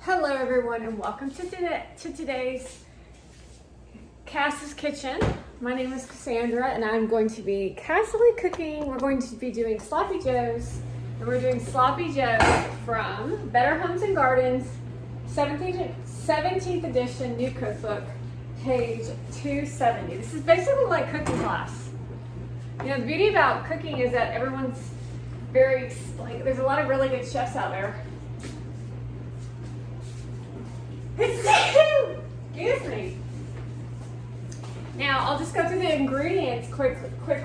Hello everyone and welcome to today's Cass's Kitchen. My name is Cassandra and I'm going to be casually cooking. We're going to be doing Sloppy Joes, and we're doing Sloppy Joes from Better Homes and Gardens, 17th edition new cookbook, page 270. This is basically like cooking class. You know, the beauty about cooking is that everyone's very, there's a lot of really good chefs out there. Excuse me. Now, I'll just go through the ingredients quick,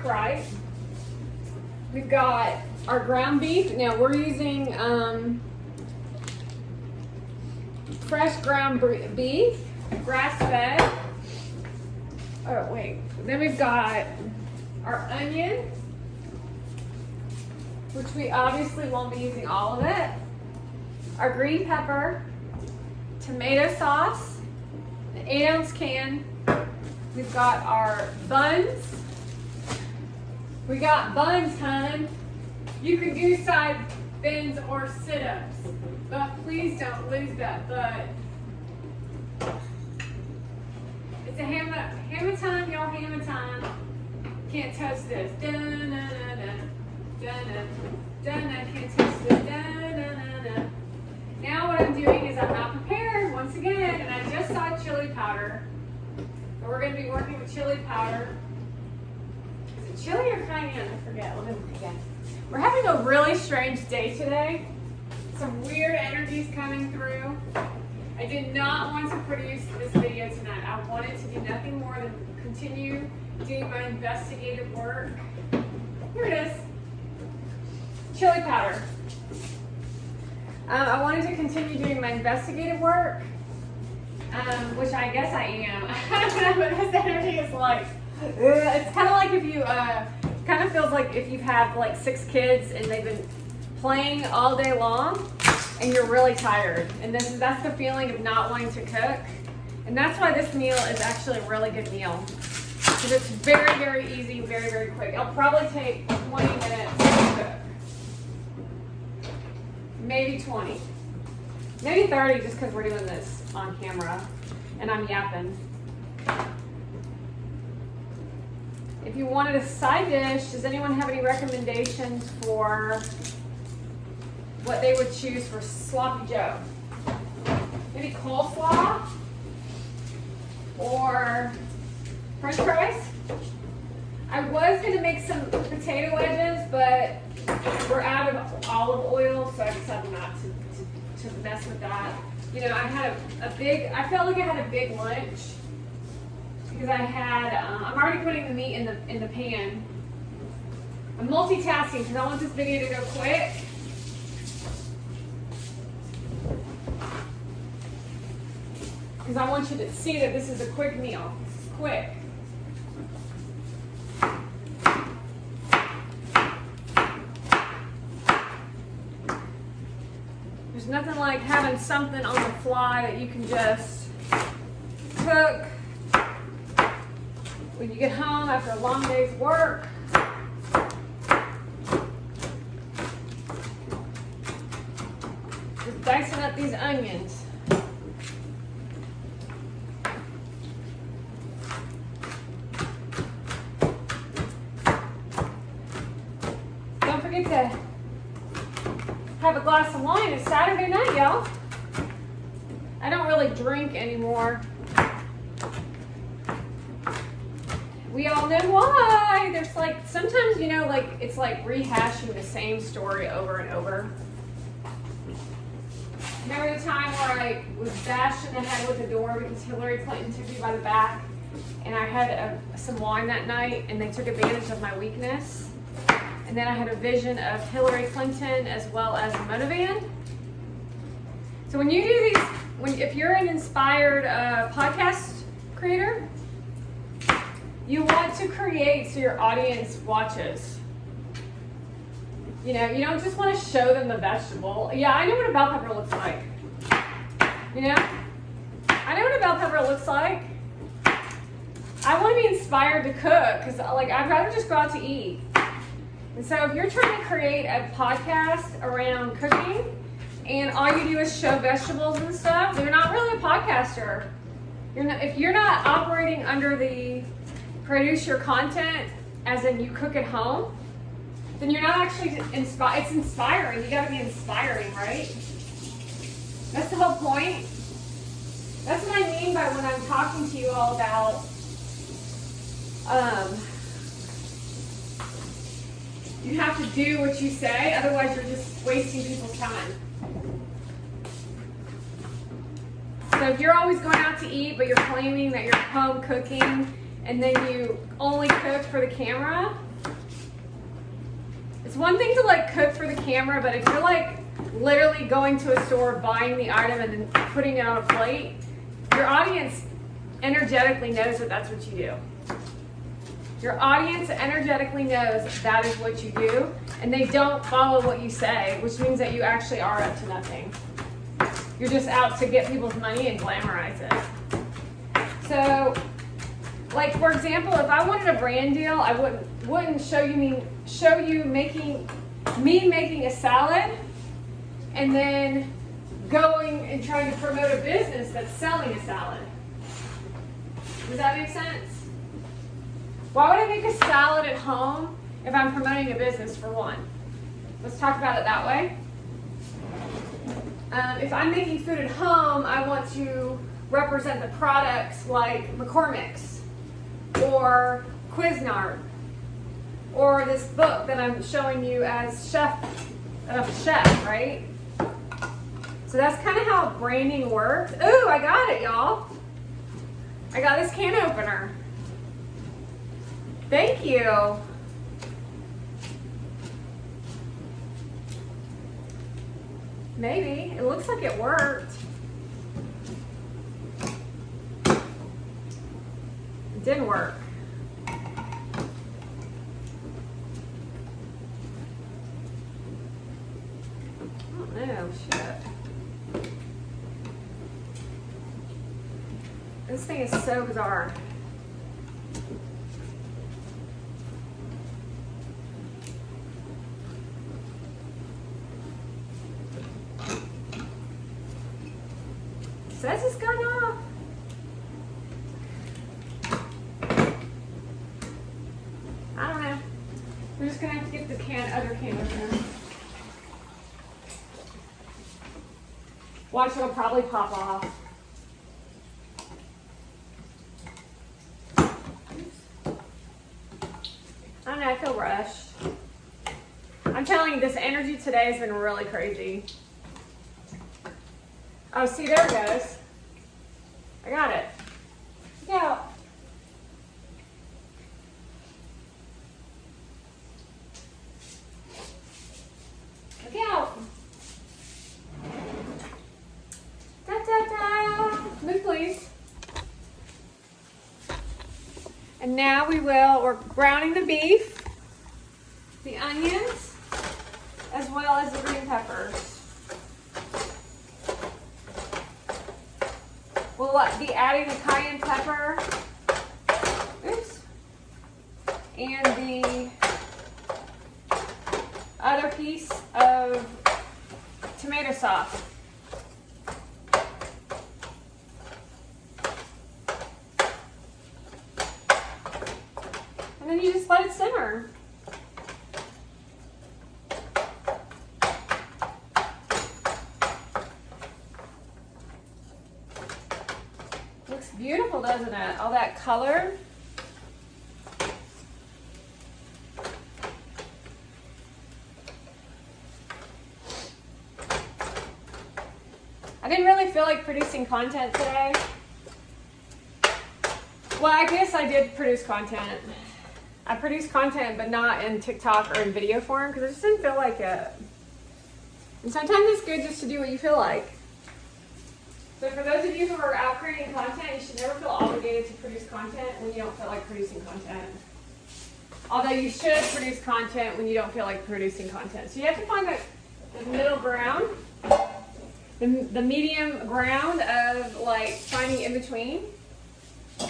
right? We've got our ground beef. Now, we're using fresh ground beef, grass-fed. Oh, wait. Then we've got our onion, which we obviously won't be using all of it. Our green pepper, tomato sauce, an 8-ounce can. We've got our buns. We got buns, hun. You can do side bends or sit-ups, but please don't lose that butt. It's a hammer time, y'all, hammer time. Can't touch this. Da-na-na-na. Da-na. Can't touch this. Da-na-na-na. Now what I'm doing is I'm not prepared once again, and I just saw chili powder. So we're going to be working with chili powder. Is it chili or cayenne? I forget. Let me look again. We're having a really strange day today. Some weird energies coming through. I did not want to produce this video tonight. I wanted to do nothing more than continue doing my investigative work. Here it is. Chili powder. I wanted to continue doing my investigative work, which I guess I am. I don't know what this energy is like. It's kind of like if you, kind of feels like if you've had like 6 kids and they've been playing all day long and you're really tired. And then that's the feeling of not wanting to cook. And that's why this meal is actually a really good meal. Because it's very, very easy, very, very quick. It'll probably take 20 minutes to cook. Maybe 20. Maybe 30 just because we're doing this on camera and I'm yapping. If you wanted a side dish, does anyone have any recommendations for what they would choose for Sloppy Joe? Maybe coleslaw or French fries? I was going to make some potato wedges, but we're out of olive oil, so I decided not to mess with that. You know, I felt like I had a big lunch because I'm already putting the meat in the pan. I'm multitasking because I want this video to go quick. Because I want you to see that this is a quick meal. This is quick. There's nothing like having something on the fly that you can just cook when you get home after a long day's work. Just dicing up these onions. Don't forget to have a glass of wine. It's Saturday night, y'all. I don't really drink anymore. We all know why. There's like, sometimes, you know, like, it's like rehashing the same story over and over. Remember the time where I was bashed in the head with the door because Hillary Clinton took me by the back and I had some wine that night and they took advantage of my weakness? And then I had a vision of Hillary Clinton as well as Motivan. So when you do these, if you're an inspired podcast creator, you want to create so your audience watches. You know, you don't just want to show them the vegetable. Yeah, I know what a bell pepper looks like. You know? I know what a bell pepper looks like. I want to be inspired to cook because, like, I'd rather just go out to eat. And so if you're trying to create a podcast around cooking, and all you do is show vegetables and stuff, you're not really a podcaster. If you're not operating under the produce your content, as in you cook at home, then you're not actually inspired. It's inspiring. You got to be inspiring, right? That's the whole point. That's what I mean by when I'm talking to you all about you have to do what you say, otherwise you're just wasting people's time. So if you're always going out to eat, but you're claiming that you're home cooking, and then you only cook for the camera, it's one thing to like cook for the camera, but if you're like literally going to a store, buying the item, and then putting it on a plate, your audience energetically knows that that's what you do. Your audience energetically knows that is what you do, and they don't follow what you say, which means that you actually are up to nothing. You're just out to get people's money and glamorize it. So, like for example, if I wanted a brand deal, I wouldn't show you making a salad and then going and trying to promote a business that's selling a salad. Does that make sense? Why would I make a salad at home if I'm promoting a business, for one? Let's talk about it that way. If I'm making food at home, I want to represent the products like McCormick's or Cuisinart or this book that I'm showing you as chef, right? So that's kind of how branding works. Ooh, I got it, y'all. I got this can opener. Thank you. Maybe. It looks like it worked. It didn't work. Oh no, shit. This thing is so bizarre. Says it's gone off. I don't know. We're just gonna have to get the other can opener. Watch, it'll probably pop off. I don't know, I feel rushed. I'm telling you, this energy today has been really crazy. Oh, see, there it goes. I got it. Look out. Look out. Da, da, da. Move, please. And now we're browning the beef, the onions, as well as the green peppers. We'll be adding the cayenne pepper, and the other piece of tomato sauce. And then you just let it simmer. Looks beautiful, doesn't it? All that color. I didn't really feel like producing content today. Well, I guess I did produce content. I produced content, but not in TikTok or in video form because I just didn't feel like it. And sometimes it's good just to do what you feel like. So for those of you who are out creating content, you should never feel obligated to produce content when you don't feel like producing content. Although you should produce content when you don't feel like producing content. So you have to find the middle ground, the medium ground of like finding in between to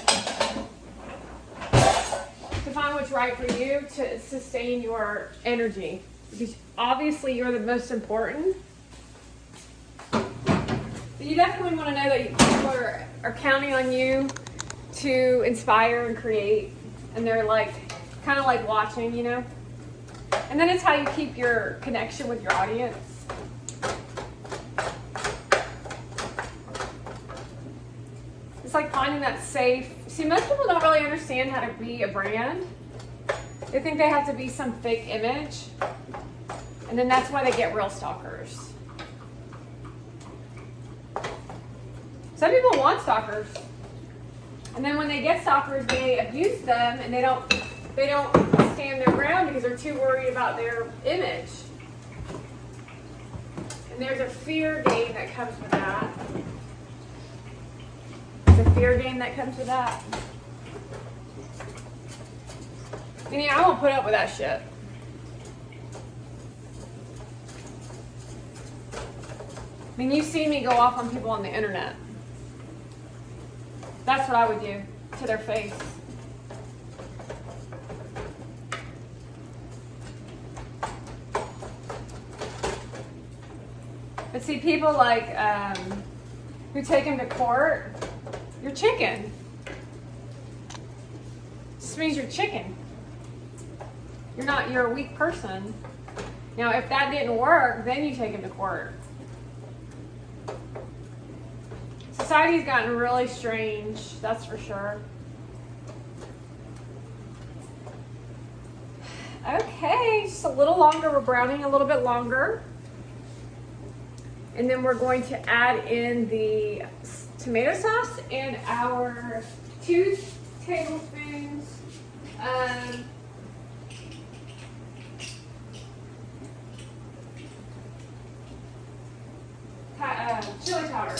find what's right for you to sustain your energy. Because obviously you're the most important. So you definitely want to know that people are counting on you to inspire and create, and they're like kind of like watching, you know. And then it's how you keep your connection with your audience. It's like finding that safe. See, most people don't really understand how to be a brand. They think they have to be some fake image, and then that's why they get real stalkers. Some people want stalkers, and then when they get stalkers, they abuse them, and they don't stand their ground because they're too worried about their image. And there's a fear game that comes with that. There's a fear game that comes with that. And yeah, I won't put up with that shit. I mean, you see me go off on people on the internet. That's what I would do to their face. But see, people like who take him to court, you're chicken. This means you're chicken. You're a weak person. Now, if that didn't work, then you take him to court. Society's gotten really strange, that's for sure. Okay, just a little longer. We're browning a little bit longer. And then we're going to add in the tomato sauce and our 2 tablespoons chili powder.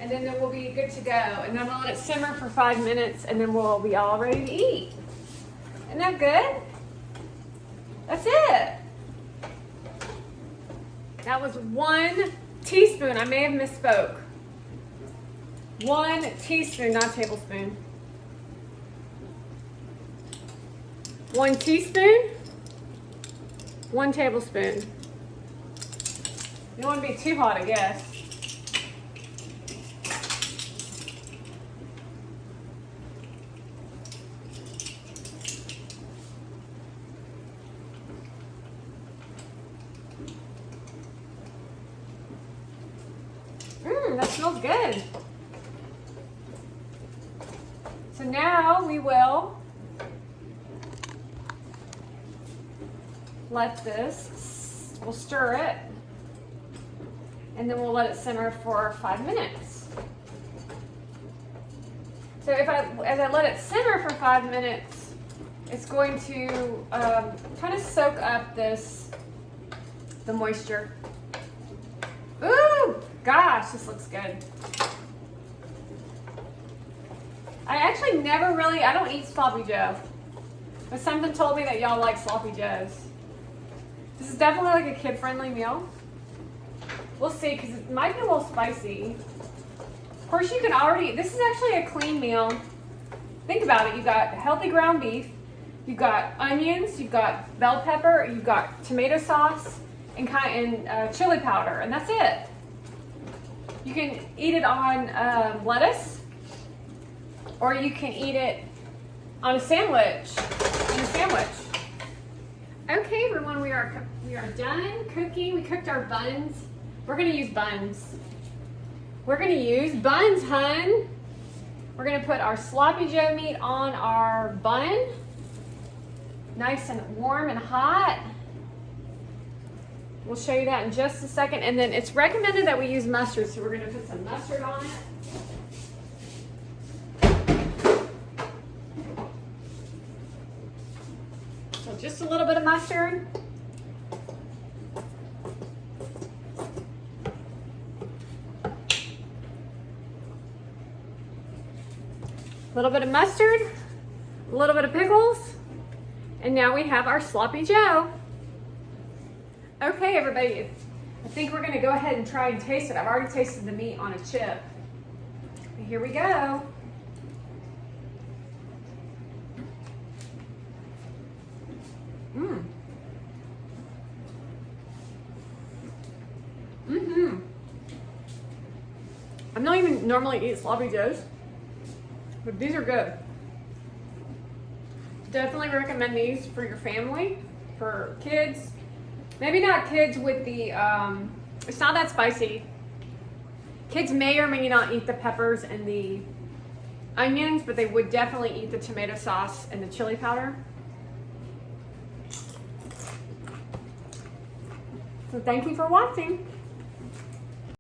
And then we'll be good to go. And then we'll let it simmer for 5 minutes, and then we'll be all ready to eat. Isn't that good? That's it. That was 1 teaspoon. I may have misspoke. 1 teaspoon, not tablespoon. 1 teaspoon, 1 tablespoon. You don't want to be too hot, I guess. That smells good. So now we will let this, we'll stir it, and then we'll let it simmer for 5 minutes. So as I let it simmer for 5 minutes, it's going to kind of soak up the moisture. Ooh, gosh, this looks good. I actually I don't eat sloppy joe, but something told me that y'all like sloppy joes. This is definitely like a kid-friendly meal. We'll see, because it might be a little spicy. Of course, you can already, this is actually a clean meal. Think about it. You've got healthy ground beef, you've got onions, you've got bell pepper, you've got tomato sauce, and chili powder, and that's it. You can eat it on lettuce, or you can eat it on a sandwich. Okay, everyone, we are done cooking. We cooked our buns. We're gonna use buns. We're gonna use buns, hun. We're gonna put our sloppy joe meat on our bun, nice and warm and hot. We'll show you that in just a second. And then it's recommended that we use mustard, so we're going to put some mustard on it. So just a little bit of mustard. A little bit of mustard, a little bit of pickles, and now we have our sloppy joe. Okay, everybody, I think we're gonna go ahead and try and taste it. I've already tasted the meat on a chip. Here we go. I'm not even normally eat sloppy joes, but these are good. Definitely recommend these for your family, for kids. Maybe not kids with the, it's not that spicy. Kids may or may not eat the peppers and the onions, but they would definitely eat the tomato sauce and the chili powder. So thank you for watching.